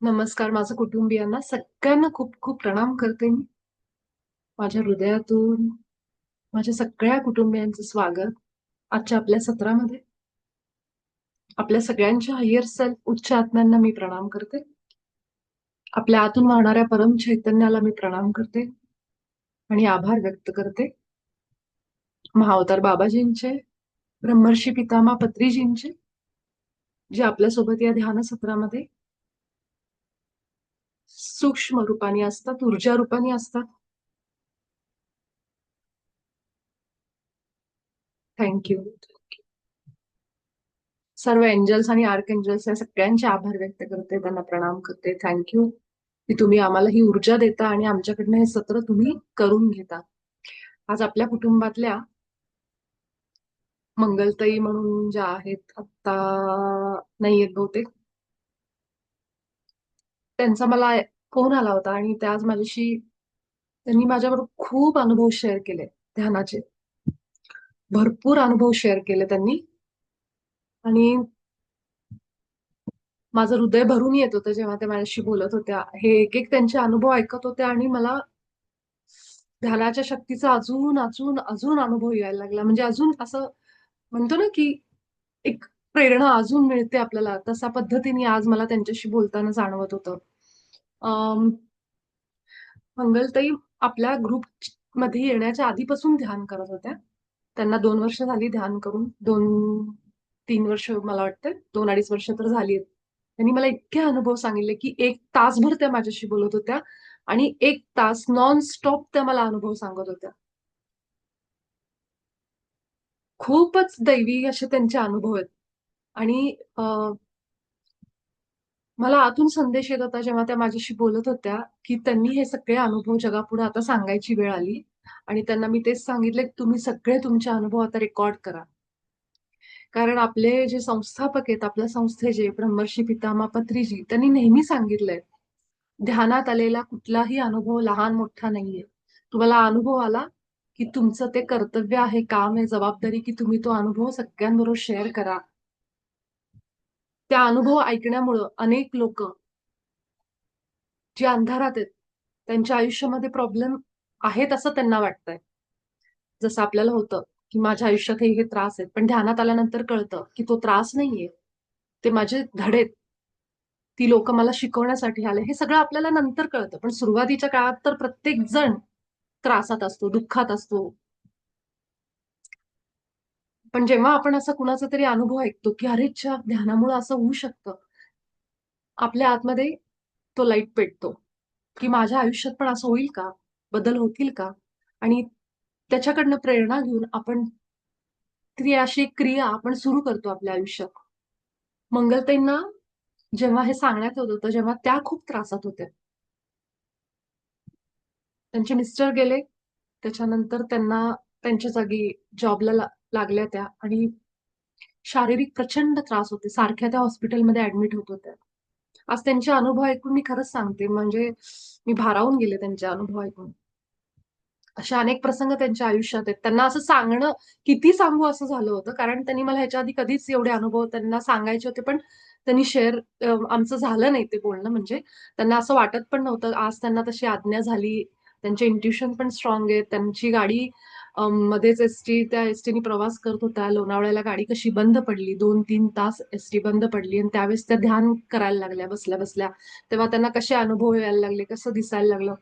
नमस्कार माझं कुटुंबियांना सगळ्यांना खूप खूप प्रणाम करते मी. माझ्या हृदयातून माझ्या सगळ्या कुटुंबियांचं स्वागत आजच्या आपल्या सत्रामध्ये. आपल्या सगळ्यांच्या हायर सेल्फ उच्च आत्म्यांना मी प्रणाम करते. आपल्या आतून वाहणाऱ्या परम चैतन्याला मी प्रणाम करते आणि आभार व्यक्त करते. महाअवतार बाबाजींचे, ब्रह्मर्षी पितामह पत्रीजींचे, जे आपल्यासोबत या ध्यान सत्रामध्ये सूक्ष्म रूपाने असतात, ऊर्जा रूपाने असतात. थँक्यू. सर्व एंजल्स आणि आर्क एंजल्स या सगळ्यांचे आभार व्यक्त करते, त्यांना प्रणाम करते. थँक्यू की तुम्ही आम्हाला ही ऊर्जा देता आणि आमच्याकडनं हे सत्र तुम्ही करून घेता. आज आपल्या कुटुंबातल्या मंगलताई म्हणून ज्या आहेत आता नाहीयेत बहुतेक, त्यांचा मला फोन आला होता आणि त्या आज माझ्याशी त्यांनी माझ्याबरोबर खूप अनुभव शेअर केले ध्यानाचे. भरपूर अनुभव शेअर केले त्यांनी आणि माझं हृदय भरून येत होतं जेव्हा त्या माझ्याशी बोलत होत्या. हे एक एक त्यांचे अनुभव ऐकत होत्या आणि मला ध्यानाच्या शक्तीचा अजून अजून अजून अनुभव यायला लागला. म्हणजे अजून असं म्हणतो ना, की एक प्रेरणा अजून मिळते आपल्याला. तशा पद्धतीने आज मला त्यांच्याशी बोलताना जाणवत होतं. अं, मंगलताई आपल्या ग्रुपमध्ये येण्याच्या आधीपासून ध्यान करत होत्या. त्यांना 2 वर्ष झाली ध्यान करून. 2-3 वर्ष मला वाटतं. 2-2.5 वर्ष तर झाली. त्यांनी मला इतके अनुभव सांगितले, की 1 तासभर त्या माझ्याशी बोलत होत्या आणि 1 तास नॉन स्टॉप त्या मला अनुभव सांगत होत्या. खूपच दैवी असे त्यांचे अनुभव आहेत. आणि मला आतून संदेश येत होता जेव्हा त्या माझ्याशी बोलत होत्या, की त्यांनी हे सगळे अनुभव जगापुढे आता सांगायची वेळ आली. आणि त्यांना मी तेच सांगितले, की तुम्ही सगळे तुमचे अनुभव आता रेकॉर्ड करा. कारण आपले जे संस्थापक आहेत, आपल्या संस्थेचे ब्रह्मर्षी पितामह पत्रीजी, त्यांनी नेहमी सांगितलंय, ध्यानात आलेला कुठलाही अनुभव लहान-मोठा नाहीये. तुम्हाला अनुभव आला, की तुमचं ते कर्तव्य आहे, काम आहे, जबाबदारी, की तुम्ही तो अनुभव सगळ्यांबरोबर शेअर करा. त्या अनुभव ऐकण्यामुळं अनेक लोकं जे अंधारात आहेत, त्यांच्या आयुष्यामध्ये प्रॉब्लेम आहेत असं त्यांना वाटतंय. जसं आपल्याला होतं, की माझ्या आयुष्यात हे त्रास आहेत. पण ध्यानात आल्यानंतर कळतं, की तो त्रास नाहीये. ते माझे धडे आहेत. ती लोकं मला शिकवण्यासाठी आले. हे सगळं आपल्याला नंतर कळतं. पण सुरुवातीच्या काळात तर प्रत्येक जण त्रासात असतो, दुःखात असतो. पण जेव्हा आपण असा कुणाचा तरी अनुभव ऐकतो, की "अरे च्या ध्यानामुळं असं होऊ शकतं." आपल्या आतमध्ये तो लाईट पेटतो, की माझ्या आयुष्यात पण असं होईल का? बदल होतील का? आणि त्याच्याकडनं प्रेरणा घेऊन आपण ती अशी एक क्रिया आपण सुरू करतो आपल्या आयुष्यात. मंगलताईंना जेव्हा हे सांगण्यात येत होतं, जेव्हा त्या खूप त्रासात होत्या. त्यांचे मिस्टर गेले. त्याच्यानंतर त्यांना त्यांच्या जागी जॉबला लागल्या त्या आणि शारीरिक प्रचंड त्रास होते. सारख्या त्या हॉस्पिटलमध्ये ॲडमिट होत होत्या. आज त्यांचे अनुभव ऐकून मी खरंच सांगते म्हणजे मी भारावून गेले त्यांचे अनुभव ऐकून. असे अनेक प्रसंग त्यांच्या आयुष्यात आहेत. त्यांना असं सांगणं, किती सांगू असं झालं होतं. कारण त्यांनी मला ह्याच्या आधी कधीच एवढे अनुभव त्यांना सांगायचे होते, पण त्यांनी शेअर आमचं झालं नाही ते बोलणं म्हणजे. त्यांना असं वाटत पण नव्हतं. आज त्यांना तशी आज्ञा झाली. त्यांचे इंट्युशन पण स्ट्राँग आहे. त्यांची गाडी मध्येच त्या एसटीने प्रवास करत होत्या. लोणावळ्याला गाडी कशी बंद पडली. 2-3 तास एसटी बंद पडली आणि त्यावेळेस त्या ध्यान करायला लागल्या बसल्या-बसल्या. तेव्हा त्यांना कसे अनुभव यायला लागले, कसं दिसायला लागलं.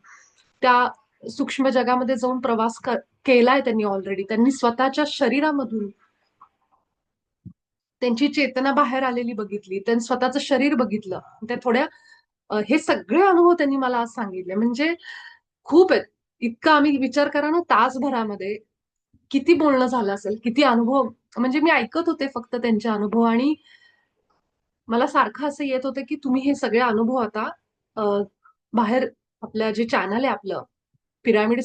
त्या सूक्ष्म जगामध्ये जाऊन प्रवास केलाय त्यांनी ऑलरेडी. त्यांनी स्वतःच्या शरीरामधून त्यांची चेतना बाहेर आलेली बघितली. त्यांनी स्वतःचं शरीर बघितलं. त्या थोड्या हे सगळे अनुभव त्यांनी मला आज सांगितले. म्हणजे खूप आहेत. इतका आम्ही विचार करा ना तासभरामध्ये किती बोलणं झालं असेल, किती अनुभव म्हणजे मी ऐकत होते फक्त त्यांचे अनुभव आणि मला सारखं असं येत होतं, की तुम्ही हे सगळे अनुभव आता अ, बाहेर आपलं जे चॅनल आहे आपलं, पिरामिड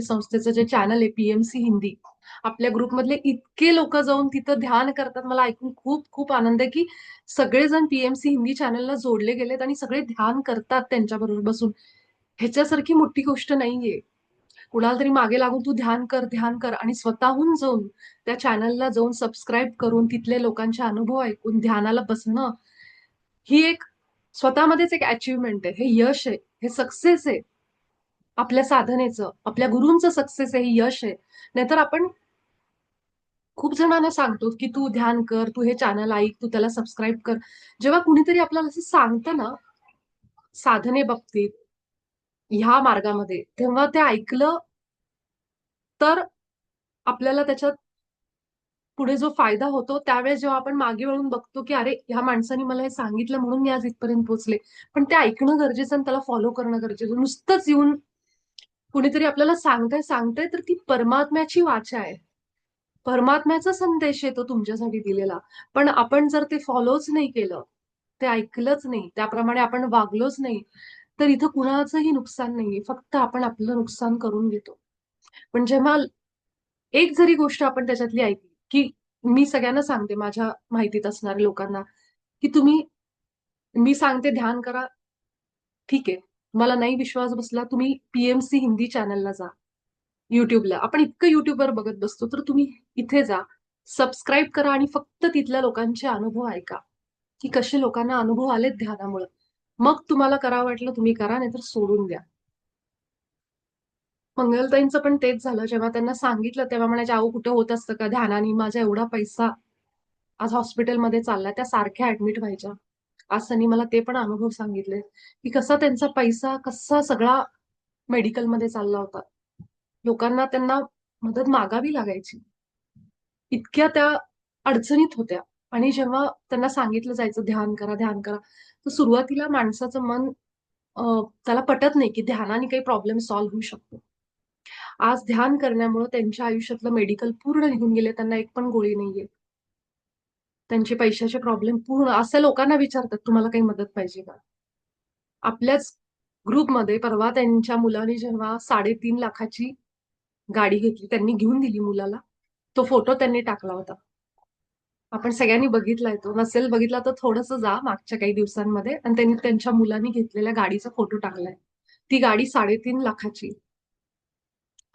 संस्थेचं जे चॅनल आहे पी-एम-सी हिंदी. आपल्या ग्रुपमधले इतके लोकं जाऊन तिथं ध्यान करतात. मला ऐकून खूप खूप आनंद आहे, की सगळेजण पी-एम-सी हिंदी चॅनलला जोडले गेलेत आणि सगळे ध्यान करतात त्यांच्याबरोबर बसून. ह्याच्यासारखी मोठी गोष्ट नाहीये. कुणाला तरी मागे लागून तू ध्यान कर आणि स्वतःहून जाऊन त्या चॅनलला जाऊन सबस्क्राईब करून तिथले लोकांचे अनुभव ऐकून ध्यानाला बसणं, ही एक स्वतःमध्येच एक अचिव्हमेंट आहे, हे यश आहे, हे सक्सेस आहे. आपल्या साधनेचं, आपल्या गुरूंचं सक्सेस आहे, हे यश आहे. नाहीतर आपण खूप जणांना सांगतो, की तू ध्यान कर, तू हे चॅनल ऐक, तू त्याला सबस्क्राईब कर. जेव्हा कुणीतरी आपल्याला असं सांगतं ना, साधने बाबतीत, ह्या मार्गामध्ये, तेव्हा ते ऐकलं तर आपल्याला त्याच्यात पुढे जो फायदा होतो, त्यावेळेस जेव्हा आपण मागे वळून बघतो, की अरे, ह्या माणसाने मला हे सांगितलं म्हणून मी आज इथपर्यंत पोहोचले. पण ते ऐकणं गरजेचं आणि त्याला फॉलो करणं गरजेचं. नुसतंच येऊन कुणीतरी आपल्याला सांगतंय तर ती परमात्म्याची वाचा आहे. परमात्म्याचा संदेश आहे तो तुमच्यासाठी दिलेला. पण आपण जर ते फॉलोच नाही केलं, ते ऐकलंच नाही, त्याप्रमाणे आपण वागलोच नाही, तर इथं कुणाचंही नुकसान नाहीये. फक्त आपण आपलं नुकसान करून घेतो. पण जेव्हा एक जरी गोष्ट आपण त्याच्यातली ऐकली, की मी सगळ्यांना सांगते माझ्या माहितीत असणाऱ्या लोकांना, की मी सांगते ध्यान करा, ठीक आहे. मला नाही विश्वास बसला, तुम्ही पीएमसी हिंदी चॅनलला जा. YouTubeला. आपण इतकं YouTubeवर बघत बसतो, तर तुम्ही इथे जा, सबस्क्राईब करा आणि फक्त तिथल्या लोकांचे अनुभव ऐका, की कसे लोकांना अनुभव आलेत ध्यानामुळं. मग तुम्हाला करावं वाटलं तुम्ही करा, नाहीतर सोडून द्या. मंगलताईंचं पण तेच झालं. जेव्हा त्यांना सांगितलं तेव्हा म्हणायच्या, "अहो कुठं होत असतं का ध्यानाने? माझा एवढा पैसा आज हॉस्पिटलमध्ये चाललाय." त्या सारख्या ऍडमिट व्हायच्या. आज त्यांनी मला ते पण अनुभव सांगितले, की कसा त्यांचा पैसा कसा सगळा मेडिकलमध्ये चालला होता. लोकांना त्यांना मदत मागावी लागायची. इतक्या त्या अडचणीत होत्या. आणि जेव्हा त्यांना सांगितलं जायचं ध्यान करा, ध्यान करा, तर सुरुवातीला माणसाचं मन अ, त्याला पटत नाही, की ध्यानाने काही प्रॉब्लेम सॉल्व्ह होऊ शकतो. आज ध्यान करण्यामुळे त्यांच्या आयुष्यातलं मेडिकल पूर्ण निघून गेले. त्यांना एक पण गोळी नाहीये. त्यांचे पैशाचे प्रॉब्लेम पूर्ण अशा लोकांना विचारतात, "तुम्हाला काही मदत पाहिजे का?" आपल्याच ग्रुपमध्ये परवा त्यांच्या मुलाने जेव्हा 3.5 लाखाची गाडी घेतली, त्यांनी घेऊन दिली मुलाला. तो फोटो त्यांनी टाकला होता. आपण सगळ्यांनी बघितलाय तो. नसेल बघितला तर थोडंसं जा मागच्या काही दिवसांमध्ये आणि त्यांनी त्यांच्या मुलांनी घेतलेल्या गाडीचा फोटो टाकलाय. ती गाडी 3.5 लाखाची.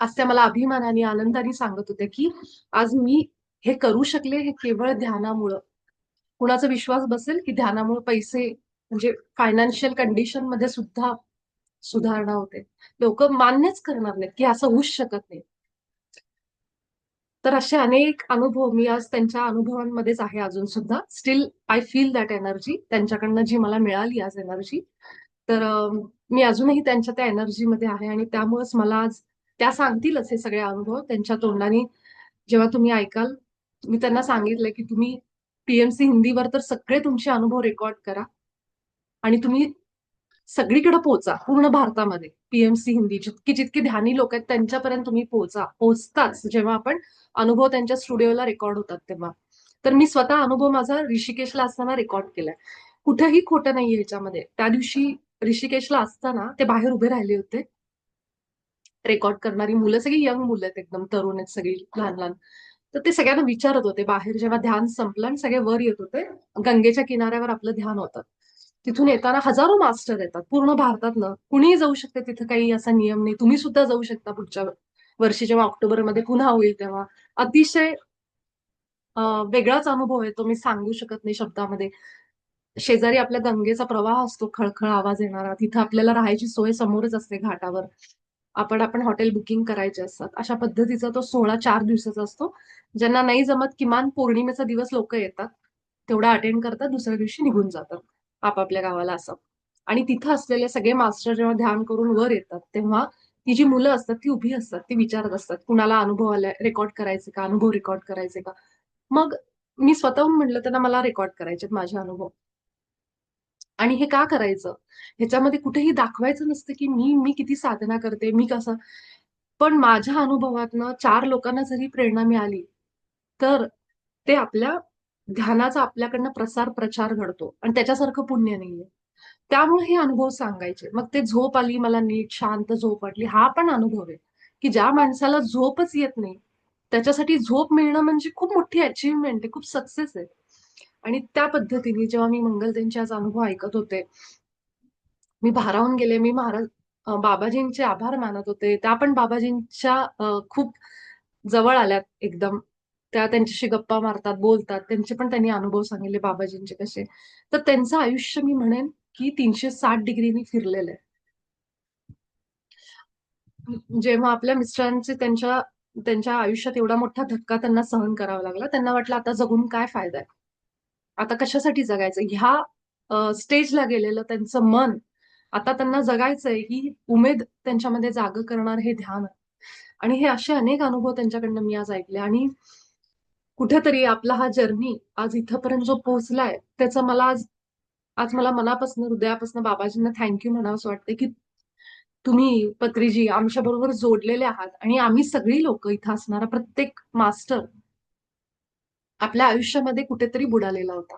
आज त्या मला अभिमानाने, आनंदाने सांगत होत्या, की आज मी हे करू शकले हे केवळ ध्यानामुळं. कुणाचा विश्वास बसेल, की ध्यानामुळे पैसे म्हणजे फायनान्शियल कंडिशनमध्ये सुद्धा सुधारणा होते. लोकं मान्यच करणार नाहीत, की असं होऊच शकत नाही. तर असे अनेक अनुभव मी आज त्यांच्या अनुभवांमध्येच आहे अजून सुद्धा. Still I feel that energy त्यांच्याकडनं जी मला मिळाली आज एनर्जी. तर मी अजूनही त्यांच्या त्या एनर्जीमध्ये आहे आणि त्यामुळेच मला आज त्या सांगतीलच हे सगळे अनुभव त्यांच्या तोंडाने जेव्हा तुम्ही ऐकाल. मी त्यांना सांगितलंय, की तुम्ही पीएमसी हिंदीवर तर सगळे तुमचे अनुभव रेकॉर्ड करा आणि तुम्ही सगळीकडे पोहोचा पूर्ण भारतामध्ये. पीएमसी हिंदी जितकी जितकी ध्यानी लोक आहेत त्यांच्यापर्यंत तुम्ही पोहोचा. पोहोचताच जेव्हा आपण अनुभव त्यांच्या स्टुडिओला रेकॉर्ड होतात तेव्हा. तर मी स्वतः अनुभव माझा ऋषिकेशला असताना रेकॉर्ड केलाय. कुठेही खोटं नाहीये ह्याच्यामध्ये. त्या दिवशी ऋषिकेशला असताना ते बाहेर उभे राहिले होते. रेकॉर्ड करणारी मुलं सगळी यंग मुलं आहेत एकदम तरुण आहेत सगळी लहान लहान. तर ते सगळ्यांना विचारत होते बाहेर जेव्हा ध्यान संपलं आणि सगळे वर येत होते. गंगेच्या किनाऱ्यावर आपलं ध्यान होतं. तिथून येताना हजारो मास्टर येतात पूर्ण भारतातनं. कुणीही जाऊ शकते तिथं काही असा नियम नाही. तुम्ही सुद्धा जाऊ शकता पुढच्या वर्षी जेव्हा ऑक्टोबरमध्ये पुन्हा होईल तेव्हा. अतिशय अ, वेगळाच अनुभव आहे तो मी सांगू शकत नाही शब्दामध्ये. शेजारी आपल्या गंगेचा प्रवाह असतो खळखळ आवाज येणारा. तिथं आपल्याला राहायची सोय समोरच असते घाटावर. आपण हॉटेल बुकिंग करायचे असतात. अशा पद्धतीचा तो सोहळा 4 दिवसाचा असतो. ज्यांना नाही जमत किमान पौर्णिमेचा दिवस लोकं येतात. तेवढा अटेंड करतात, दुसऱ्या दिवशी निघून जातात आपापल्या गावाला असं. आणि तिथं असलेले सगळे मास्टर जेव्हा ध्यान करून वर येतात, तेव्हा ती जी मुलं असतात ती उभी असतात. ती विचारत असतात, कुणाला अनुभव आलाय, रेकॉर्ड करायचे का? अनुभव रेकॉर्ड करायचे का? मग मी स्वतःहून म्हटलं त्यांना मला रेकॉर्ड करायचे माझे अनुभव. आणि हे का करायचं? ह्याच्यामध्ये कुठेही दाखवायचं नसतं, की मी किती साधना करते, मी कसं पण माझ्या अनुभवातनं 4 लोकांना जरी प्रेरणा मिळाली, तर ते आपल्या ध्यानाचा आपल्याकडनं प्रसार-प्रचार घडतो आणि त्याच्यासारखं पुण्य नाहीये. त्यामुळे हे अनुभव सांगायचे. मग ते झोप आली मला नीट शांत झोप वाटली, हा पण अनुभव आहे, की ज्या माणसाला झोपच येत नाही, त्याच्यासाठी झोप मिळणं म्हणजे खूप मोठी अचीव्हमेंट आहे, खूप सक्सेस आहे. आणि त्या पद्धतीने जेव्हा मी मंगल त्यांचे आज अनुभव ऐकत होते, मी भारावून गेले. मी बाबाजींचे आभार मानत होते. त्या पण बाबाजींच्या खूप जवळ आल्यात एकदम. त्या त्यांच्याशी गप्पा मारतात, बोलतात. त्यांचे पण त्यांनी अनुभव सांगितले बाबाजींचे कसे. तर त्यांचं आयुष्य मी म्हणेन की 360 डिग्रीनी फिरलेलं आहे. जेव्हा आपल्या मिस्टरांचे त्यांच्या त्यांच्या आयुष्यात एवढा मोठा धक्का त्यांना सहन करावा लागला, त्यांना वाटलं आता जगून काय फायदा आहे? आता कशासाठी जगायचं? ह्या स्टेजला गेलेलं त्यांचं मन, आता त्यांना जगायचंय ही उमेद त्यांच्यामध्ये जागं करणार हे ध्यान. आणि हे असे अनेक अनुभव त्यांच्याकडनं मी आज ऐकले आणि कुठेतरी आपला हा जर्नी आज इथपर्यंत जो पोहोचलाय, त्याचं मला आज आज मला मनापासून, हृदयापासून बाबाजींना थँक यू म्हणावंसं वाटतंय, की तुम्ही पत्रीजी आमच्याबरोबर जोडलेले आहात आणि आम्ही सगळी लोकं इथं असणारा प्रत्येक मास्टर आपल्या आयुष्यामध्ये कुठेतरी बुडालेला होता.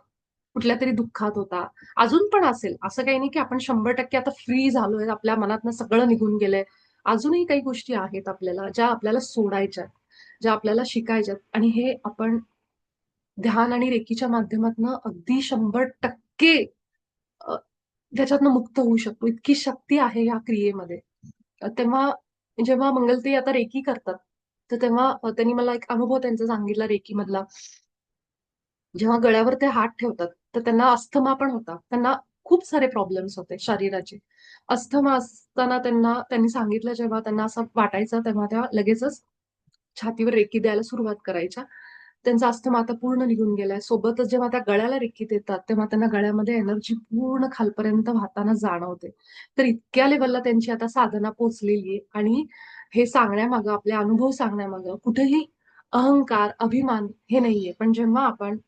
कुठल्यातरी दुःखात होता. अजून पण असेल. असं काही नाही की आपण 100% आता फ्री झालोय, आपल्या मनातनं सगळं निघून गेलंय. अजूनही काही गोष्टी आहेत आपल्याला, ज्या आपल्याला सोडायच्या आहेत, ज्या आपल्याला शिकायच्या आहेत आणि हे आपण ध्यान आणि रेकीच्या माध्यमातनं अगदी 100% अ, त्याच्यातनं मुक्त होऊ शकतो. इतकी शक्ती आहे या क्रियेमध्ये. तेव्हा जेव्हा मंगलताई आता रेकी करतात, तर तेव्हा त्यांनी मला एक अनुभव त्यांचा सांगितला रेकीमधला. जेव्हा गळ्यावर ते हात ठेवतात, तर त्यांना अस्थमा पण होता. त्यांना खूप सारे प्रॉब्लेम्स होते शरीराचे. अस्थमा असताना त्यांनी सांगितलं जेव्हा त्यांना असं वाटायचं, तेव्हा त्या लगेचच छातीवर रेकी द्यायला सुरुवात करायच्या. त्यांचा अस्थमा आता पूर्ण निघून गेलाय. सोबतच जेव्हा त्या गळ्याला रेकी देतात, तेव्हा त्यांना गळ्यामध्ये एनर्जी पूर्ण खालपर्यंत वाहताना जाणवते. तर इतक्या लेव्हलला त्यांची आता साधना पोहोचलेली आहे आणि हे सांगण्यामागं, आपले अनुभव सांगण्यामागं कुठेही अहंकार, अभिमान हे नाहीये. पण जेव्हा आपण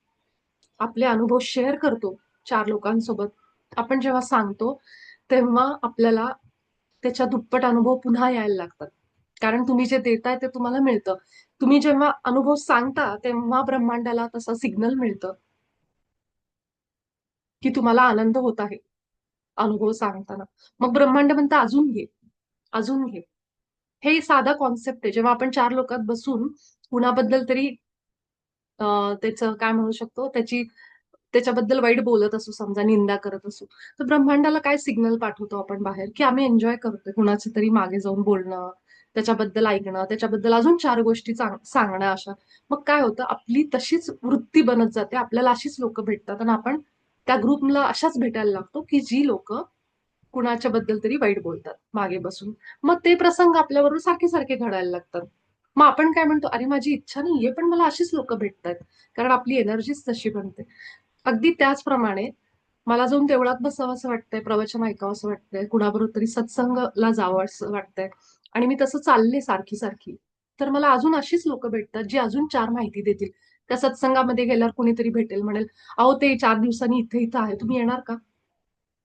आपले अनुभव शेअर करतो 4 लोकांसोबत, आपण जेव्हा सांगतो, तेव्हा आपल्याला त्याच्या दुप्पट अनुभव पुन्हा यायला लागतात. कारण तुम्ही जे देताय ते तुम्हाला मिळतं. तुम्ही जेव्हा अनुभव सांगता, तेव्हा ब्रह्मांडाला तसं सिग्नल मिळतं, की तुम्हाला आनंद होत आहे, अनुभव सांगताना. मग ब्रह्मांड म्हणतं, "अजून घे, अजून घे." हे साधा कॉन्सेप्ट आहे. जेव्हा आपण 4 लोकात बसून कुणाबद्दल तरी त्याचं काय म्हणू शकतो, त्याच्याबद्दल वाईट बोलत असू, समजा निंदा करत असू, तर ब्रह्मांडाला काय सिग्नल पाठवतो आपण बाहेर, की आम्ही एन्जॉय करतोय कुणाचं तरी मागे जाऊन बोलणं, त्याच्याबद्दल ऐकणं, त्याच्याबद्दल अजून 4 गोष्टी सांगणं अशा. मग काय होतं, आपली तशीच वृत्ती बनत जाते. आपल्याला अशीच लोकं भेटतात आणि आपण त्या ग्रुपला अशाच भेटायला लागतो, की जी लोकं कुणाच्या बद्दल तरी वाईट बोलतात मागे बसून. मग ते प्रसंग आपल्याबरोबर सारखे-सारखे घडायला लागतात. मग आपण काय म्हणतो, "अरे माझी इच्छा नाहीये, पण मला अशीच लोकं भेटतायत." कारण आपली एनर्जीच तशी बनते. अगदी त्याचप्रमाणे मला जाऊन देवळात बसावंसं वाटतंय, प्रवचन ऐकावंसं वाटतंय, कुणाबरोबर तरी सत्संगला जावंसं वाटतंय आणि मी तसं चालले सारखी-सारखी. तर मला अजून अशीच लोकं भेटतात, जी अजून 4 माहिती देतील. त्या सत्संगामध्ये गेल्यावर कुणीतरी भेटेल, म्हणेल, "अहो ते 4 दिवसांनी इथे-इथं आहे, तुम्ही येणार का?"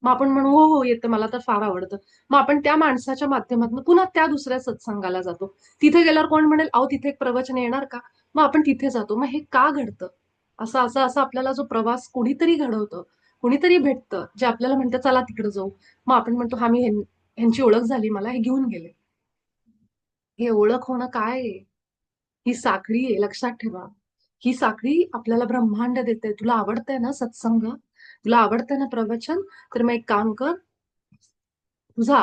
मग आपण म्हणू, "हो, हो, येते. मला तर फार आवडतं." मग आपण त्या माणसाच्या माध्यमातून पुन्हा त्या दुसऱ्या सत्संगाला जातो. तिथे गेल्यावर कोण म्हणेल, "अहो, तिथे एक प्रवचन येणार का?" मग आपण तिथे जातो. मग हे का घडतं? असं आपल्याला जो प्रवास कोणीतरी घडवतं, कोणीतरी भेटतं, जे आपल्याला म्हणतं, "चला तिकडे जाऊ." मग आपण म्हणतो, "हां, मी ह्यांची ओळख झाली मला, हे घेऊन गेले." हे ओळख होणं काय आहे? ही साखळी आहे, लक्षात ठेवा. ही साखळी आपल्याला ब्रह्मांड देते. तुला आवडतंय ना सत्संग? तुला आवडतंय ना प्रवचन? तर मग एक काम कर, तू जा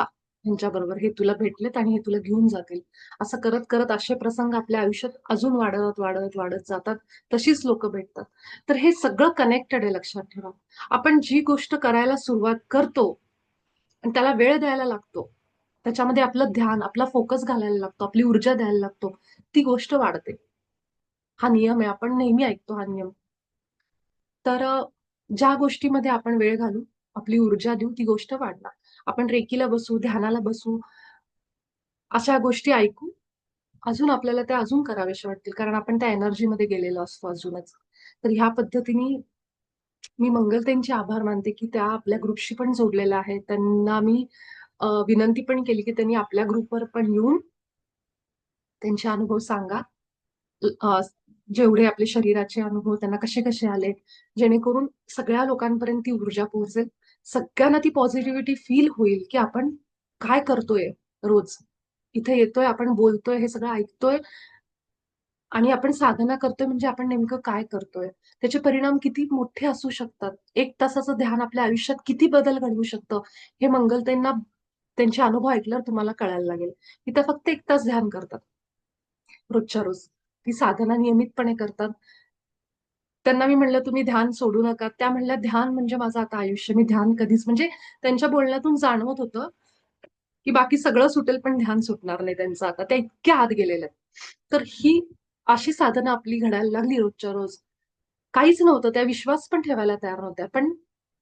ह्यांच्याबरोबर. हे तुला भेटलेत आणि हे तुला घेऊन जातील. असं करत-करत असे प्रसंग आपल्या आयुष्यात अजून वाढत, वाढत, वाढत जातात. तशीच लोकं भेटतात. तर हे सगळं कनेक्टेड आहे लक्षात ठेवा. आपण जी गोष्ट करायला सुरुवात करतो आणि त्याला वेळ द्यायला लागतो, त्याच्यामध्ये आपलं ध्यान, आपला फोकस घालायला लागतो, आपली ऊर्जा द्यायला लागतो, ती गोष्ट वाढते. हा नियम आहे. आपण नेहमी ऐकतो हा नियम. तर ज्या गोष्टीमध्ये आपण वेळ घालू, आपली ऊर्जा देऊ, ती गोष्ट वाढणार. आपण रेकीला बसू, ध्यानाला बसू, अशा गोष्टी ऐकू, अजून आपल्याला त्या अजून कराव्याशा वाटतील. कारण आपण त्या एनर्जीमध्ये गेलेलो असतो अजूनच. तर ह्या पद्धतीने मी मंगलताईंचे आभार मानते, की त्या आपल्या ग्रुपशी पण जोडलेल्या आहेत. त्यांना मी विनंती पण केली, की त्यांनी आपल्या ग्रुपवर पण येऊन त्यांचे अनुभव सांगा. अ, जेवढे आपले शरीराचे अनुभव त्यांना कसे-कसे आले, जेणेकरून सगळ्या लोकांपर्यंत ती ऊर्जा पोहोचेल. सगळ्यांना ती पॉझिटिव्हिटी फील होईल, की आपण काय करतोय रोज. इथे येतोय, आपण बोलतोय, हे सगळं ऐकतोय आणि आपण साधना करतोय म्हणजे आपण नेमकं काय करतोय? त्याचे परिणाम किती मोठे असू शकतात. 1 तासाचं ध्यान आपल्या आयुष्यात किती बदल घडवू शकतं, हे मंगलताईंना त्यांचे अनुभव ऐकल्यावर तुम्हाला कळायला लागेल. की त्या फक्त 1 तास ध्यान करतात, रोजच्या रोज. ती साधना नियमितपणे करतात. त्यांना मी म्हणलं तुम्ही ध्यान सोडू नका. त्या म्हणल्या ध्यान म्हणजे माझं आता आयुष्य. मी ध्यान कधीच म्हणजे त्यांच्या बोलण्यातून जाणवत होतं की बाकी सगळं सुटेल पण ध्यान सुटणार नाही त्यांचं आता. त्या इतक्या आत गेलेल्या आहेत. तर ही अशी साधनं आपली घडायला लागली रोजच्या रोज. काहीच नव्हतं. त्या विश्वास पण ठेवायला तयार नव्हत्या. पण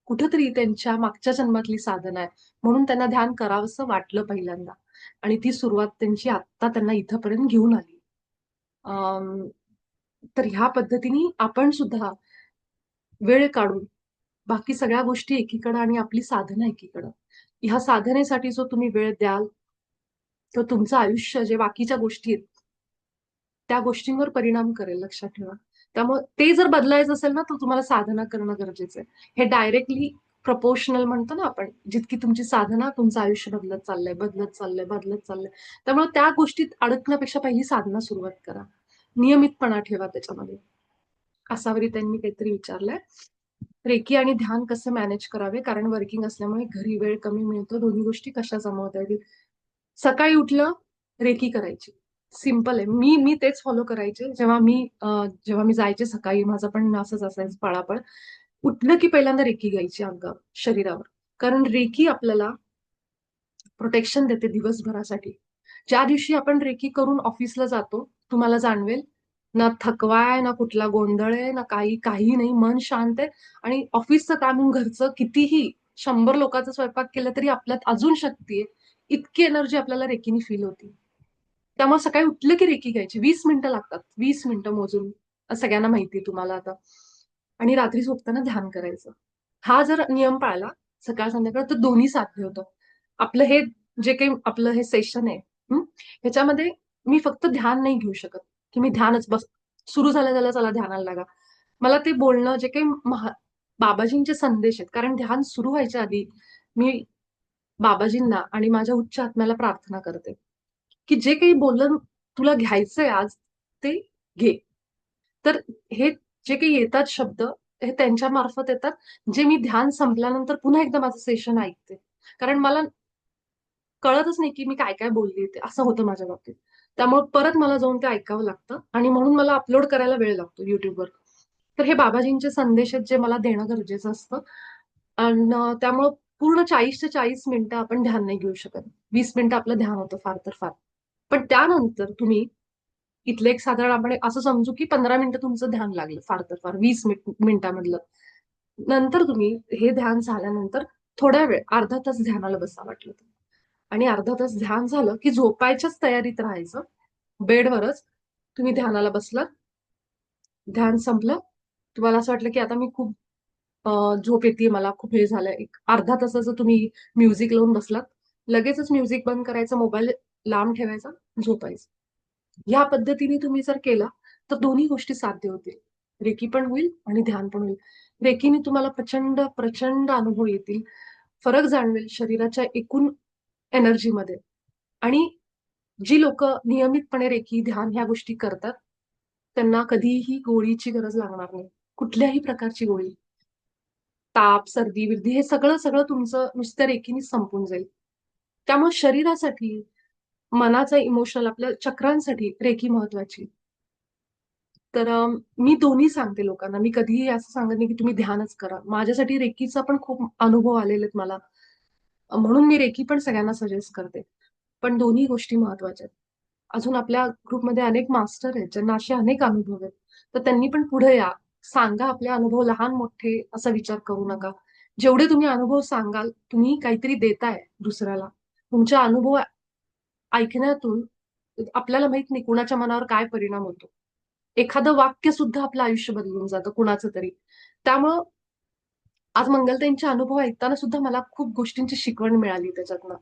कुठेतरी त्यांच्या मागच्या जन्मातली साधना आहे. म्हणून त्यांना ध्यान करावंसं वाटलं पहिल्यांदा. आणि ती सुरुवात त्यांची आत्ता त्यांना इथपर्यंत घेऊन आली. अं, तर ह्या पद्धतीने आपण सुद्धा वेळ काढून बाकी सगळ्या गोष्टी एकीकडं आणि आपली साधना एकीकडं. ह्या साधनेसाठी जो तुम्ही वेळ द्याल, तर तुमचं आयुष्य जे बाकीच्या गोष्टी आहेत, त्या गोष्टींवर परिणाम करेल लक्षात ठेवा. त्यामुळे ते जर बदलायचं असेल ना, तर तुम्हाला साधना करणं गरजेचं आहे. हे डायरेक्टली प्रपोर्शनल म्हणतो ना आपण, जितकी तुमची साधना तुमचं आयुष्य बदलत चाललंय, बदलत चाललंय, बदलत चाललंय. त्यामुळे त्या गोष्टीत अडकण्यापेक्षा पहिली साधना सुरुवात करा. नियमितपणा ठेवा त्याच्यामध्ये. असावरी त्यांनी काहीतरी विचारलंय. रेकी आणि ध्यान कसं मॅनेज करावे? कारण वर्किंग असल्यामुळे घरी वेळ कमी मिळतो. दोन्ही गोष्टी कशा जमवता येतील? सकाळी उठलं, रेकी करायची. सिंपल आहे. मी तेच फॉलो करायचे. जेव्हा मी जायचे सकाळी माझं पण असंच असायचं पळापळ. उठलं की पहिल्यांदा रेकी घ्यायची अंगावर, शरीरावर. कारण रेकी आपल्याला प्रोटेक्शन देते दिवसभरासाठी. ज्या दिवशी आपण रेकी करून ऑफिसला जातो, तुम्हाला जाणवेल ना थकवा आहे, ना कुठला गोंधळ आहे, ना काही नाही. मन शांत आहे आणि ऑफिसचं काम, घरचं कितीही 100 लोकांचा स्वयंपाक केला तरी आपल्यात अजून शक्ती आहे. इतकी एनर्जी आपल्याला रेकीने फील होती. त्यामुळे सकाळी उठलं की रेकी घ्यायची. 20 मिनिटं लागतात. 20 मिनिटं मोजून. सगळ्यांना माहिती आहे तुम्हाला आता. आणि रात्री झोपताना ध्यान करायचं. हा जर नियम पाळला सकाळ संध्याकाळ तर दोन्ही साध्य होतं. आपलं हे जे काही आपलं हे सेशन आहे, ह्याच्यामध्ये मी फक्त ध्यान नाही घेऊ शकत, की मी ध्यानच बस सुरू झाल्या चला ध्यानाला लागा. मला ते बोलणं जे काही बाबाजींचे संदेश आहेत, कारण ध्यान सुरू व्हायच्या आधी मी बाबाजींना आणि माझ्या उच्च आत्म्याला प्रार्थना करते, की जे काही बोलणं तुला घ्यायचंय आज, ते घे. तर हे जे काही येतात शब्द, हे त्यांच्या मार्फत येतात, जे मी ध्यान संपल्यानंतर पुन्हा एकदा माझं सेशन ऐकते. कारण मला कळतच नाही, की मी काय-काय बोलली ते, असं होतं माझ्या बाबतीत. त्यामुळे परत मला जाऊन ते ऐकावं लागतं आणि म्हणून मला अपलोड करायला वेळ लागतो YouTubeवर. तर हे बाबाजींचे संदेश आहेत, जे मला देणं गरजेचं असतं. अन् त्यामुळं पूर्ण 40 ते 40 मिनिटं आपण ध्यान नाही घेऊ शकत. 20 मिनिटं आपलं ध्यान होतं फार तर फार. पण त्यानंतर तुम्ही इथलं एक साधारण आपण असं समजू, की 15 मिनिटं तुमचं ध्यान लागलं फार तर फार 20 मिनिटामधलं. नंतर तुम्ही हे ध्यान झाल्यानंतर थोड्या वेळ अर्धा तास ध्यानाला बसा वाटलं तर. आणि अर्धा तास ध्यान झालं, की झोपायच्याच तयारीत राहायचं. बेडवरच तुम्ही ध्यानाला बसलात, ध्यान संपलं. तुम्हाला असं वाटलं, की आता मी खूप झोप येतेय मला, खूप हे झालंय. एक अर्धा तासाचं तुम्ही म्युझिक लावून बसलात. लगेचच म्युझिक बंद करायचं, मोबाईल लांब ठेवायचा, झोपायचं. ह्या पद्धतीने तुम्ही जर केलं, तर दोन्ही गोष्टी साध्य होतील. रेकी पण होईल आणि ध्यान पण होईल. रेकीने तुम्हाला प्रचंड, प्रचंड अनुभव येतील. फरक जाणवेल शरीराच्या एकूण एनर्जीमध्ये. आणि जी लोकं नियमितपणे रेकी, ध्यान ह्या गोष्टी करतात, त्यांना कधीही गोळीची गरज लागणार नाही. कुठल्याही प्रकारची गोळी. ताप, सर्दी-विर्दी हे सगळं तुमचं नुसत्या रेकीनीच संपून जाईल. त्यामुळे शरीरासाठी, मनाचं इमोशनल आपल्या चक्रांसाठी रेकी महत्वाची. तर मी दोन्ही सांगते लोकांना. मी कधीही असं सांगत नाही, की तुम्ही ध्यानच करा. माझ्यासाठी रेकीचा पण खूप अनुभव आलेले आहेत मला. म्हणून मी रेकी पण सगळ्यांना सजेस्ट करते. पण दोन्ही गोष्टी महत्त्वाच्या आहेत. अजून आपल्या ग्रुपमध्ये अनेक मास्टर आहेत, ज्यांना असे अनेक अनुभव आहेत. तर त्यांनी पण पुढे या. सांगा आपले अनुभव लहान-मोठे असा विचार करू नका. जेवढे तुम्ही अनुभव सांगाल, तुम्ही काहीतरी देताय दुसऱ्याला. तुमचे अनुभव ऐकण्यातून आपल्याला माहित नाही कुणाच्या मनावर काय परिणाम होतो. एखादं वाक्य सुद्धा आपलं आयुष्य बदलून जातं कुणाचं तरी. त्यामुळं आज मंगलताईंचे अनुभव ऐकताना सुद्धा मला खूप गोष्टींची शिकवण मिळाली त्याच्यातनं,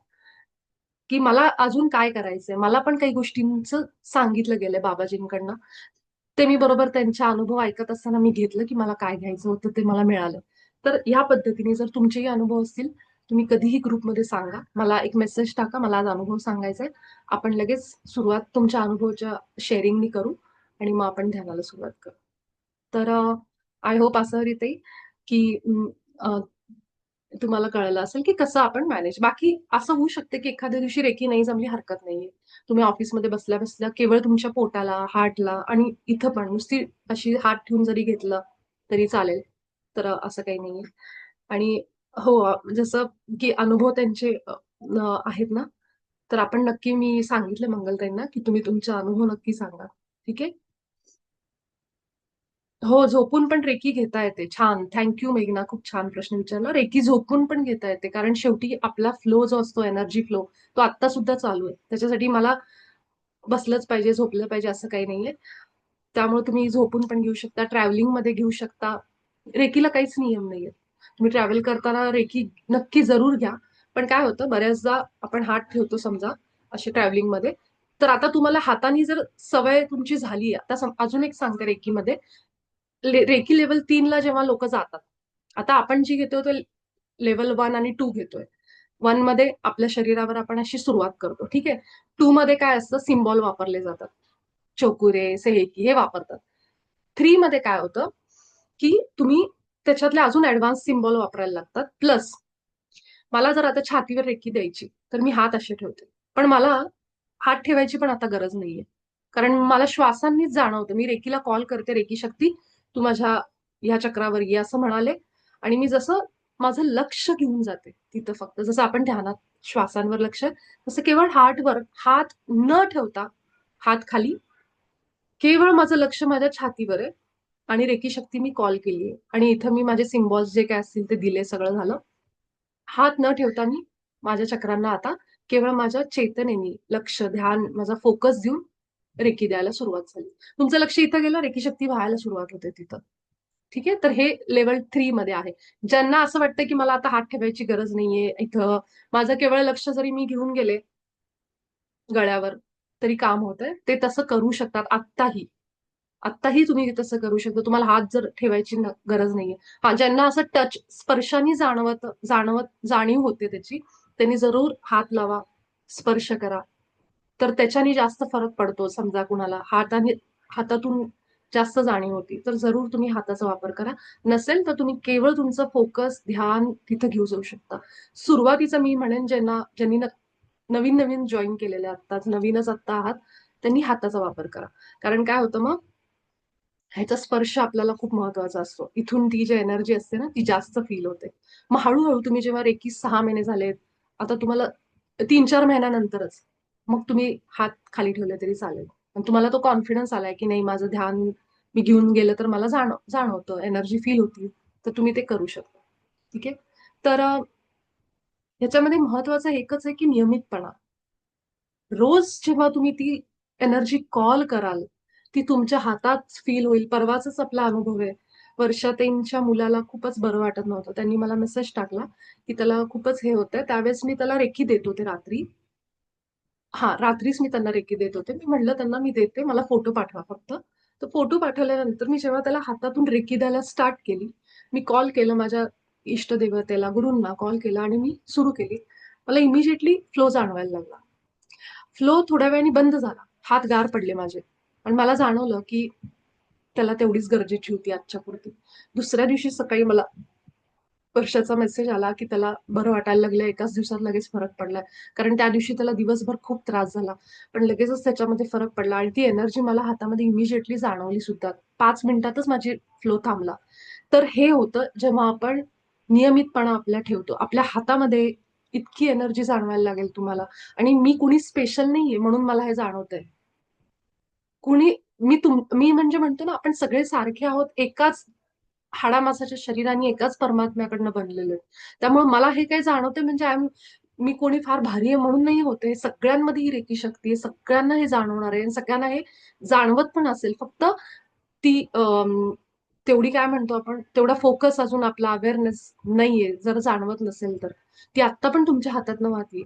की मला अजून काय करायचंय. मला पण काही गोष्टींचं सांगितलं गेलंय बाबाजींकडनं. ते मी बरोबर त्यांचे अनुभव ऐकत असताना मी घेतलं, की मला काय घ्यायचं होतं ते मला मिळालं. तर ह्या पद्धतीने जर तुमचेही अनुभव असतील, तुम्ही कधीही ग्रुपमध्ये सांगा. मला एक मेसेज टाका, मला आज अनुभव सांगायचा आहे. आपण लगेच सुरुवात तुमच्या अनुभवाच्या शेअरिंगनी करू आणि मग आपण ध्यानाला सुरुवात करू. तर आय होप असं रीते की तुम्हाला कळलं असेल, की कसं आपण मॅनेज बाकी असं होऊ शकतं, की एखाद्या दिवशी रेकी नाही जमली हरकत नाहीये. तुम्ही ऑफिसमध्ये बसल्या-बसल्या केवळ तुमच्या पोटाला, हार्टला आणि इथं पण नुसती अशी हात ठेवून जरी घेतलं, तरी चालेल. तर असं काही नाहीये. आणि हो, जसं की अनुभव त्यांचे आहेत ना, तर आपण नक्की मी सांगितलं मंगलताईंना, की तुम्ही तुमचा अनुभव नक्की सांगा. ठीक आहे? हो, झोपून पण रेकी घेता येते. छान. थँक यू मेघना. खूप छान प्रश्न विचारला. रेकी झोपून पण घेता येते. कारण शेवटी आपला फ्लो जो असतो, एनर्जी फ्लो, तो आत्ता सुद्धा चालू आहे. त्याच्यासाठी मला बसलंच पाहिजे, झोपलं पाहिजे असं काही नाहीये. त्यामुळे तुम्ही झोपून पण घेऊ शकता, ट्रॅव्हलिंगमध्ये घेऊ शकता. रेकीला काहीच नियम नाहीये. तुम्ही ट्रॅव्हल करताना रेकी नक्की जरूर घ्या. पण काय होतं बऱ्याचदा आपण हात ठेवतो समजा असे ट्रॅव्हलिंगमध्ये, तर आता तुम्हाला हाताने जर सवय तुमची झाली आता अजून एक सांगते रेकीमध्ये, रेकी लेव्हल 3 ला जेव्हा लोक जातात, आता आपण जी घेतो ते लेव्हल 1 आणि 2 घेतोय. 1 मध्ये आपल्या शरीरावर आपण अशी सुरुवात करतो, ठीक आहे. 2 मध्ये काय असतं, सिम्बॉल वापरले जातात. चोकुरे, सेहेकी हे वापरतात. 3 मध्ये काय होतं, की तुम्ही त्याच्यातले अजून ऍडव्हान्स सिम्बॉल वापरायला लागतात. प्लस मला जर आता छातीवर रेकी द्यायची, तर मी हात असे ठेवते. पण मला हात ठेवायची पण आता गरज नाहीये. कारण मला श्वासांनीच जाणवतं. मी रेकीला कॉल करते, रेकी शक्ती, तू माझ्या ह्या चक्रावर ये असं म्हणाले. आणि मी जसं माझं लक्ष घेऊन जाते तिथं फक्त. जसं आपण ध्यानात श्वासांवर लक्ष, तसं केवळ हार्टवर हात न ठेवता, हात खाली, केवळ माझं लक्ष माझ्या छातीवर आहे. आणि रेकी शक्ती मी कॉल केलीये. आणि इथं मी माझे सिम्बॉल्स जे काय असतील ते दिले, सगळं झालं. हात न ठेवता मी माझ्या चक्रांना आता केवळ माझ्या चेतनेनी लक्ष, ध्यान, माझा फोकस देऊन रेकी द्यायला सुरुवात झाली. तुमचं लक्ष इथं गेलं, रेकी शक्ती व्हायला सुरुवात होते तिथं. ठीक आहे? तर हे लेव्हल 3 मध्ये आहे. ज्यांना असं वाटतं की मला आता हात ठेवायची गरज नाहीये इथं, माझं केवळ लक्ष जरी मी घेऊन गेले गळ्यावर तरी काम होतंय, ते तसं करू शकतात आत्ताही. आत्ताही तुम्ही तसं करू शकता. तुम्हाला हात जर ठेवायची गरज नाहीये. हा, ज्यांना असं टच स्पर्शाने जाणीव होते त्याची, त्यांनी जरूर हात लावा, स्पर्श करा. तर त्याच्याने जास्त फरक पडतो. समजा कुणाला हातातून जास्त जाणीव होती, तर जरूर तुम्ही हाताचा वापर करा. नसेल तर तुम्ही केवळ तुमचं फोकस, ध्यान तिथं घेऊ जाऊ शकता. सुरुवातीचं मी म्हणेन ज्यांनी नवीन नवीन जॉईन केलेले आत्ताच, नवीनच आत्ता आहात, त्यांनी हाताचा वापर करा. कारण काय होतं मग, ह्याचा स्पर्श आपल्याला खूप महत्वाचा असतो. इथून ती जी एनर्जी असते ना, ती जास्त फील होते. मग हळूहळू तुम्ही जेव्हा रेकी 6 महिने झालेत, आता तुम्हाला 3-4 महिन्यानंतरच मग तुम्ही हात खाली ठेवले तरी चालेल. पण तुम्हाला तो कॉन्फिडन्स आलाय, की नाही माझं ध्यान मी घेऊन गेलं तर मला जाणवतं, एनर्जी फील होती. तर तुम्ही ते करू शकता. ठीक आहे? तर ह्याच्यामध्ये महत्वाचं एकच आहे, की नियमितपणा. रोज जेव्हा तुम्ही ती एनर्जी कॉल कराल, ती तुमच्या हातात फील होईल. परवाचाच आपला अनुभव आहे. वर्षाताईंच्या मुलाला खूपच बरं वाटत नव्हतं. त्यांनी मला मेसेज टाकला, की त्याला खूपच हे होतंय. त्यावेळेस मी त्याला रेकी देत होते रात्री. हां, रात्रीच मी त्यांना रेकी देत होते. मी म्हटलं त्यांना मी देते, मला फोटो पाठवा फक्त. तर फोटो पाठवल्यानंतर मी जेव्हा त्याला हातातून रेकी द्यायला स्टार्ट केली, मी कॉल केलं माझ्या इष्टदेवतेला, गुरूंना कॉल केला आणि मी सुरू केली. मला इमिजिएटली फ्लो जाणवायला लागला. फ्लो थोड्या वेळाने बंद झाला. हात गार पडले माझे. आणि मला जाणवलं, की त्याला तेवढीच गरजेची होती आजच्या पुरती. दुसऱ्या दिवशी सकाळी मला वर्षाचा मेसेज आला, की त्याला बरं वाटायला लागलं. एकाच दिवसात लगेच फरक पडलाय. कारण त्या दिवशी त्याला दिवसभर खूप त्रास झाला. पण लगेचच त्याच्यामध्ये फरक पडला आणि ती एनर्जी मला हातामध्ये इमिजिएटली जाणवली सुद्धा. 5 मिनिटातच माझी फ्लो थांबला. तर हे होतं जेव्हा आपण नियमितपणा आपल्या ठेवतो. आपल्या हातामध्ये इतकी एनर्जी जाणवायला लागेल तुम्हाला. आणि मी कुणी स्पेशल नाहीये म्हणून मला हे जाणवतंय. कुणी मी म्हणजे म्हणतो ना, आपण सगळे सारखे आहोत. एकाच हाडामासाच्या शरीराने एकाच परमात्म्याकडनं बनलेलो आहे. त्यामुळे मला हे काही जाणवतंय म्हणजे मी कोणी फार भारी आहे म्हणून नाही होते. सगळ्यांमध्ये ही रेकी शक्ती आहे. सगळ्यांना हे जाणवणार आहे आणि सगळ्यांना हे जाणवत पण असेल. फक्त ती तेवढी काय म्हणतो आपण, तेवढा फोकस अजून आपला अवेअरनेस नाहीये, जर जाणवत नसेल तर. ती आत्ता पण तुमच्या हातातनं वाहतीये.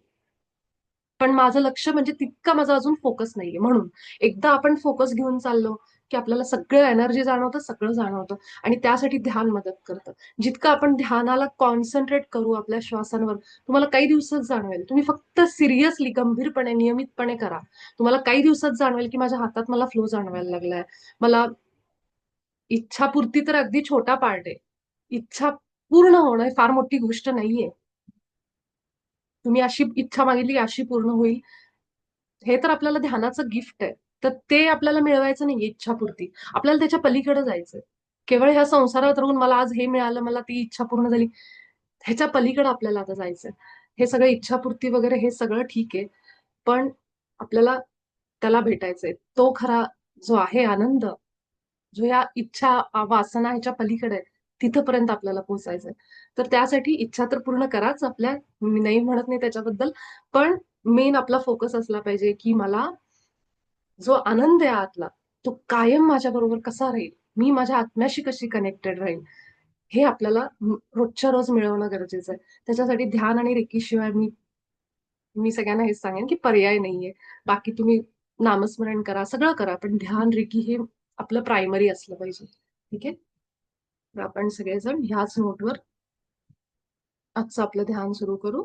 पण माझं लक्ष म्हणजे तितका माझा अजून फोकस नाहीये. म्हणून एकदा आपण फोकस घेऊन चाललो, की आपल्याला सगळं एनर्जी जाणवतं, सगळं जाणवतं. आणि त्यासाठी ध्यान मदत करतं. जितकं आपण ध्यानाला कॉन्सन्ट्रेट करू आपल्या श्वासांवर, तुम्हाला काही दिवसात जाणवेल. तुम्ही फक्त सिरियसली, गंभीरपणे, नियमितपणे करा. तुम्हाला काही दिवसात जाणवेल, की माझ्या हातात मला फ्लो जाणवायला लागलाय. मला इच्छापूर्ती तर अगदी छोटा पार्ट आहे. इच्छा पूर्ण होणं ही फार मोठी गोष्ट नाहीये. तुम्ही अशी इच्छा मागितली, अशी पूर्ण होईल. हे तर आपल्याला ध्यानाचं गिफ्ट आहे. तर ते आपल्याला मिळवायचं नाहीये इच्छापूर्ती. आपल्याला त्याच्या पलीकडे जायचंय. केवळ ह्या संसारात राहून मला आज हे मिळालं, मला ती इच्छा पूर्ण झाली. ह्याच्या पलीकडे आपल्याला आता जायचंय. हे सगळं इच्छापूर्ती वगैरे हे सगळं ठीक आहे. पण आपल्याला त्याला भेटायचंय. तो खरा जो आहे आनंद, जो या इच्छा, वासना ह्याच्या पलीकडे आहे, तिथपर्यंत आपल्याला पोहोचायचंय. तर त्यासाठी इच्छा तर पूर्ण कराच आपल्या, मी नाही म्हणत नाही त्याच्याबद्दल. पण मेन आपला फोकस असला पाहिजे, की मला जो आनंद आहे आतला, तो कायम माझ्याबरोबर कसा राहील? मी माझ्या आत्म्याशी कशी कनेक्टेड राहील? हे आपल्याला रोजच्या रोज मिळवणं गरजेचं आहे. त्याच्यासाठी ध्यान आणि रेकीशिवाय मी मी सगळ्यांना हेच सांगेन, की पर्याय नाहीये. बाकी तुम्ही नामस्मरण करा, सगळं करा, पण ध्यान, रेकी हे आपलं प्रायमरी असलं पाहिजे. ठीक आहे? तर आपण सगळेजण ह्याच नोटवर आजचं आपलं ध्यान सुरू करू.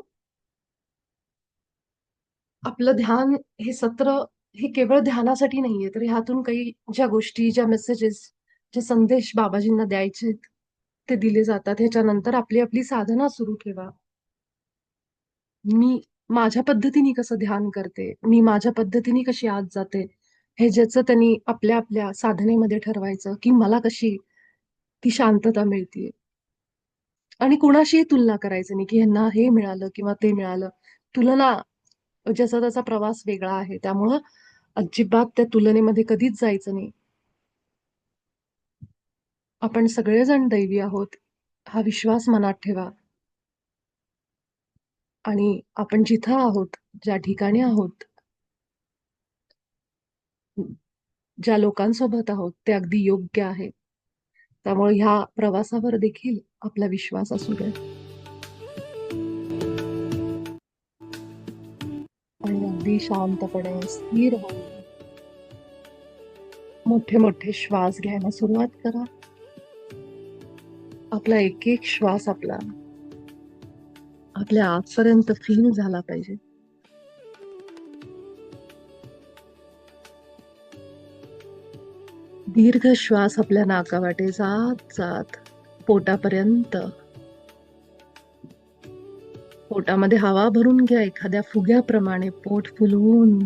आपलं ध्यान हे सत्र हे केवळ ध्यानासाठी नाहीये, तर ह्यातून काही ज्या गोष्टी, ज्या मेसेजेस, जे संदेश बाबाजींना द्यायचेत, ते दिले जातात. ह्याच्यानंतर आपली आपली साधना सुरू ठेवा. मी माझ्या पद्धतीने कसं ध्यान करते, मी माझ्या पद्धतीने कशी आत जाते, हे ज्याचं त्यांनी आपल्या आपल्या साधनेमध्ये ठरवायचं, की मला कशी ती शांतता मिळतीये. आणि कुणाशीही तुलना करायचं नाही, की ह्यांना हे मिळालं किंवा ते मिळालं. तुलना, ज्याचा त्याचा प्रवास वेगळा आहे. त्यामुळं अजिबात त्या तुलनेमध्ये कधीच जायचं नाही. आपण सगळेजण दैवी आहोत, हा विश्वास मनात ठेवा. आणि आपण जिथं आहोत, ज्या ठिकाणी आहोत, ज्या लोकांसोबत आहोत, ते अगदी योग्य आहे. त्यामुळे ह्या प्रवासावर देखील आपला विश्वास असू द्या. आणि अगदी शांतपणे स्थिर होऊन मोठे मोठे श्वास घ्यायला सुरुवात करा. आपला एक एक श्वास आपल्या आतपर्यंत फील झाला पाहिजे. दीर्घ श्वास आपल्या नाकावाटे जात जात पोटापर्यंत, पोटामध्ये हवा भरून घ्या एखाद्या फुग्याप्रमाणे. पोट फुलवून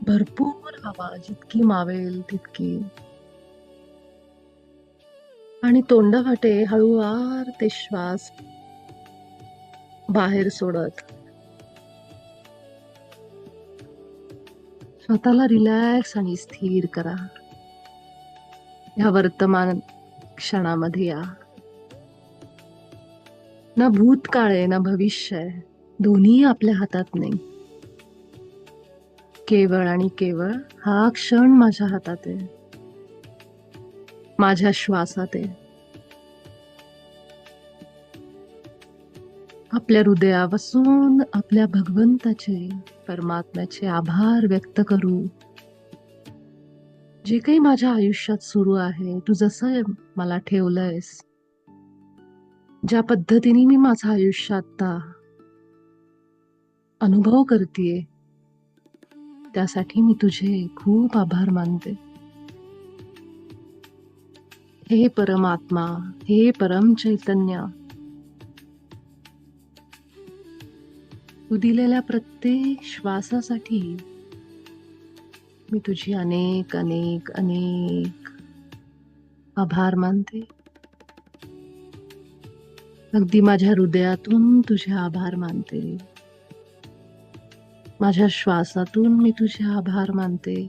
भरपूर हवा जितकी मावेल तितकी, आणि तोंडावाटे हळूवार ते श्वास बाहेर सोडत स्वतःला रिलॅक्स आणि स्थिर करा. ह्या वर्तमान क्षणामध्ये या. ना भूतकाळ आहे ना भविष्य आहे, दोन्ही आपल्या हातात नाही. केवळ आणि केवळ हा क्षण माझ्या हातात आहे, माझ्या श्वासात आहे. आपल्या हृदयापासून आपल्या भगवंताचे, परमात्म्याचे आभार व्यक्त करू. जे काही माझ्या आयुष्यात सुरू आहे, तू जसं मला ठेवलंयस, ज्या पद्धतीने मी माझं आयुष्य आता अनुभव करतेय, त्यासाठी मी तुझे खूप आभार मानते. हे परमात्मा, हे परम चैतन्य, तू दिलेल्या प्रत्येक श्वासासाठी मी तुझी अनेक अनेक अनेक आभार मानते. अगदी माझ्या हृदयातून तुझे आभार मानते. माझ्या श्वासातून मी तुझे आभार मानते.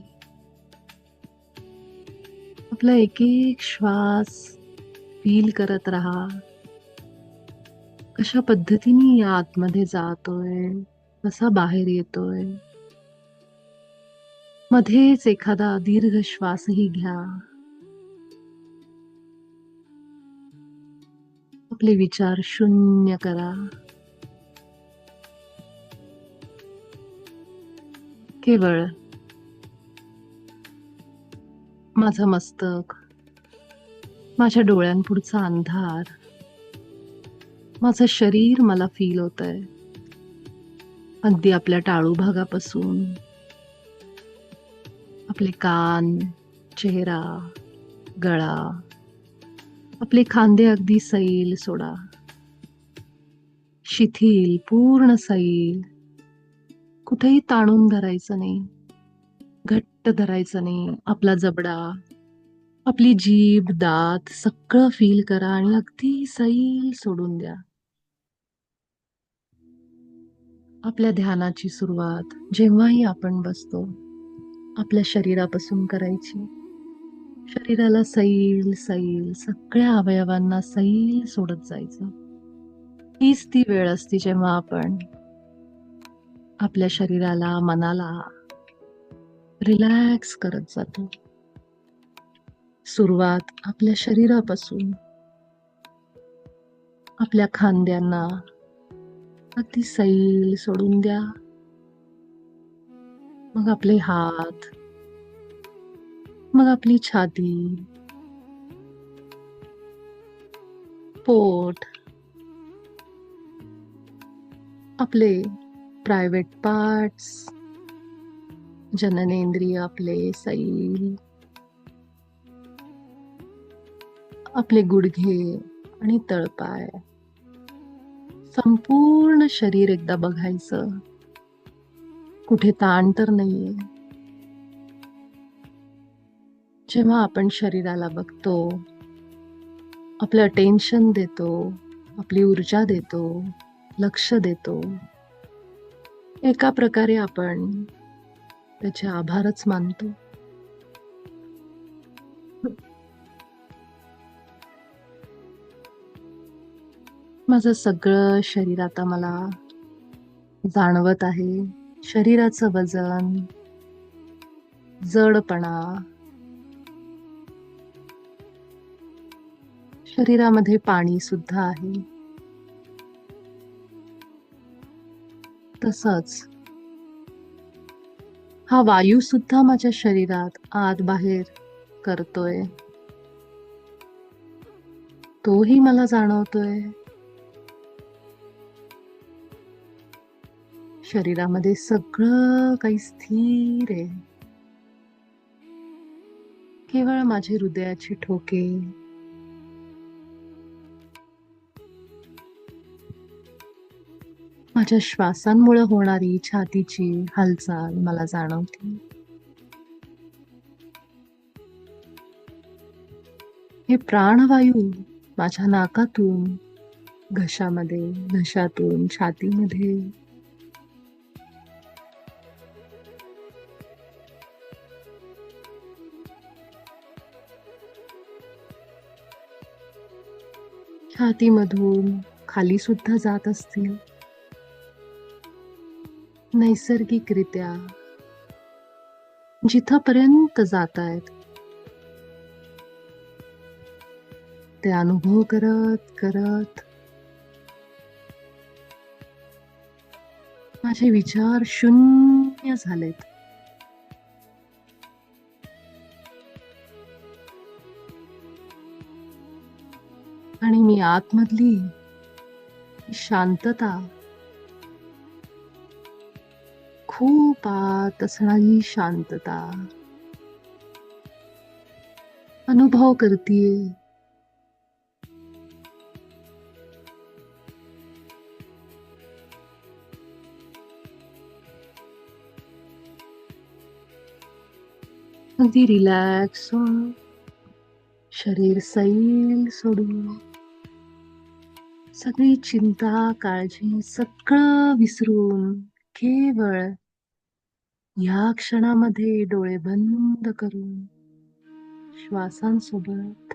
आपला एक एक श्वास फील करत राहा, कशा पद्धतीने या आतमध्ये जातोय, कसा बाहेर येतोय. मध्येच एखादा दीर्घ श्वासही घ्या. आपले विचार शून्य करा. केवळ माझं मस्तक, माझ्या डोळ्यांपुढचा अंधार, माझं शरीर मला फील होतंय. अगदी आपल्या टाळू भागापासून आपले कान, चेहरा, गळा, आपले खांदे अगदी सैल सोडा. शिथिल, पूर्ण सैल. कुठेही ताणून धरायचं नाही, घट्ट धरायचं नाही आपला जबडा. आपली जीभ, दात सगळं फील करा आणि अगदी सैल सोडून द्या. आपल्या ध्यानाची सुरुवात जेव्हाही आपण बसतो, आपल्या शरीरापासून करायची. शरीराला सैल, सैल सगळ्या अवयवांना सैल सोडत जायचं. हीच ती वेळ असते जेव्हा आपण आपल्या शरीराला, मनाला रिलॅक्स करत जातो. सुरुवात आपल्या शरीरापासून. आपल्या खांद्यांना अगदी सैल सोडून द्या. मग आपले हात, मग आपली छाती, पोट, आपले प्रायव्हेट पार्ट्स, जननेंद्रिय आपले सैल, आपले गुडघे आणि तळपाय, संपूर्ण शरीर एकदा बघायचं. कुठे ताण तर नाहीये. जेव्हा आपण शरीराला बघतो, आपलं अटेन्शन देतो, आपली ऊर्जा देतो, लक्ष देतो, एका प्रकारे आपण त्याचे आभारच मानतो. माझं सगळं शरीर आता मला जाणवत आहे. शरीराचं वजन, जडपणा, शरीरामध्ये पाणी सुद्धा आहे. तसंच हा वायू सुद्धा माझ्या शरीरात आत बाहेर करतोय. तोही मला जाणवतोय. शरीरामध्ये सगळं काही स्थिर आहे. केवळ माझे हृदयाचे ठोके, माझ्या श्वासांमुळे होणारी छातीची हालचाल मला जाणवते. हे प्राणवायू माझ्या नाकातून घशामध्ये, घशातून छातीमध्ये, छातीमधून खाली सुद्धा जात असतील. नैसर्गिकरित्या जिथपर्यंत जात आहेत ते अनुभव करत करत माझे विचार शून्य झालेत. आणि मी आतमधली शांतता, खूप आत असणारी शांतता अनुभव करतीये. अगदी रिलॅक्स होऊन, शरीर सैल सोडून, सगळी चिंता, काळजी सगळं विसरून केवळ या क्षणामध्ये डोळे बंद करून श्वासांसोबत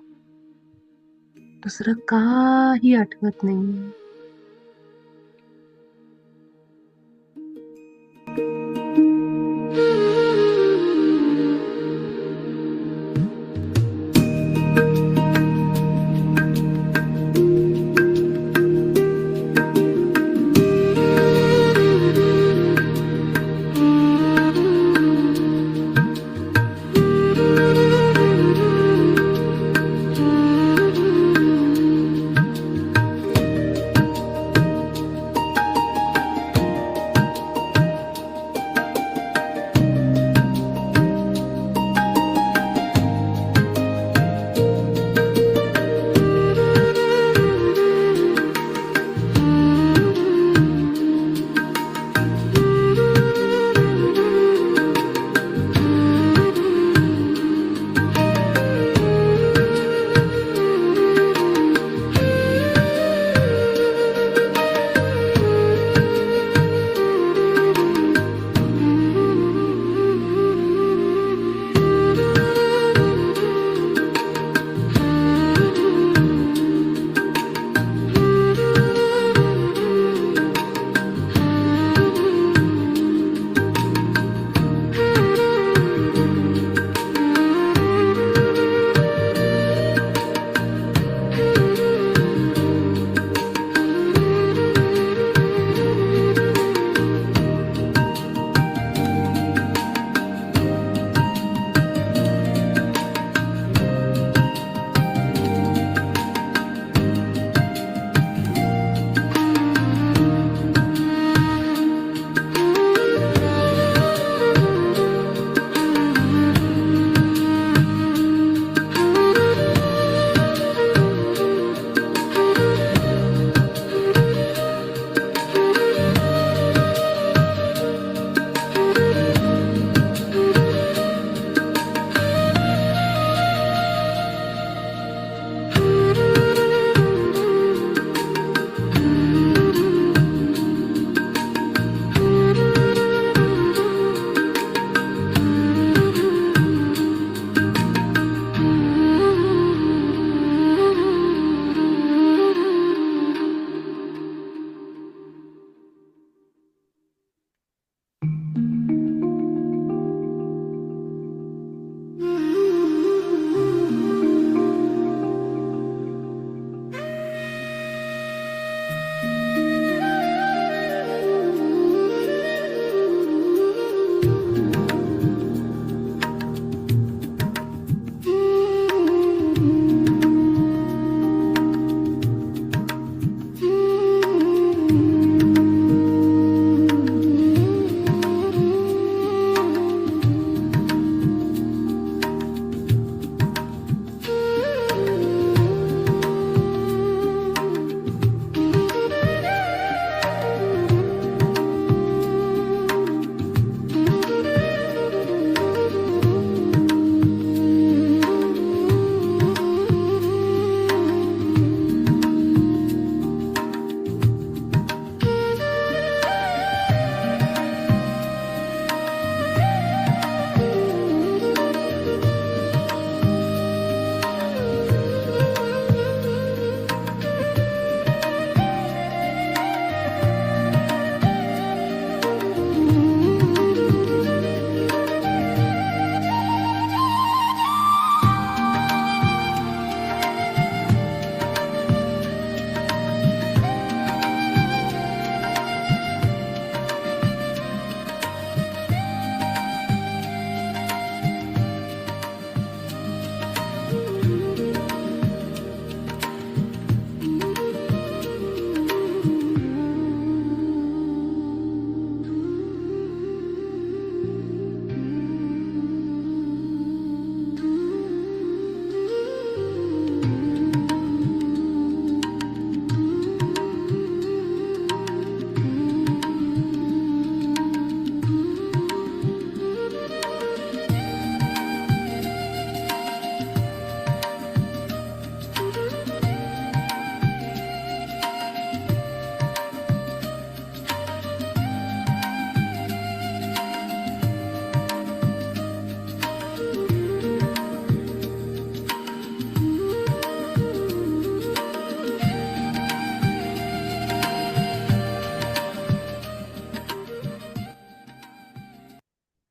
दुसरं काही आठवत नाही.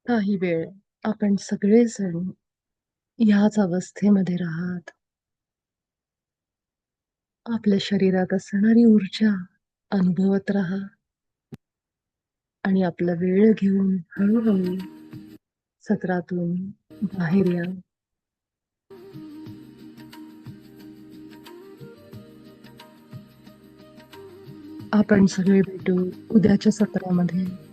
काही वेळ आपण सगळेजण ह्याच अवस्थेमध्ये राहात. आपल्या शरीरात असणारी ऊर्जा अनुभवत राहा आणि आपला वेळ घेऊन हळू-हळू सत्रातून बाहेर या. आपण सगळे भेटू उद्याच्या सत्रामध्ये.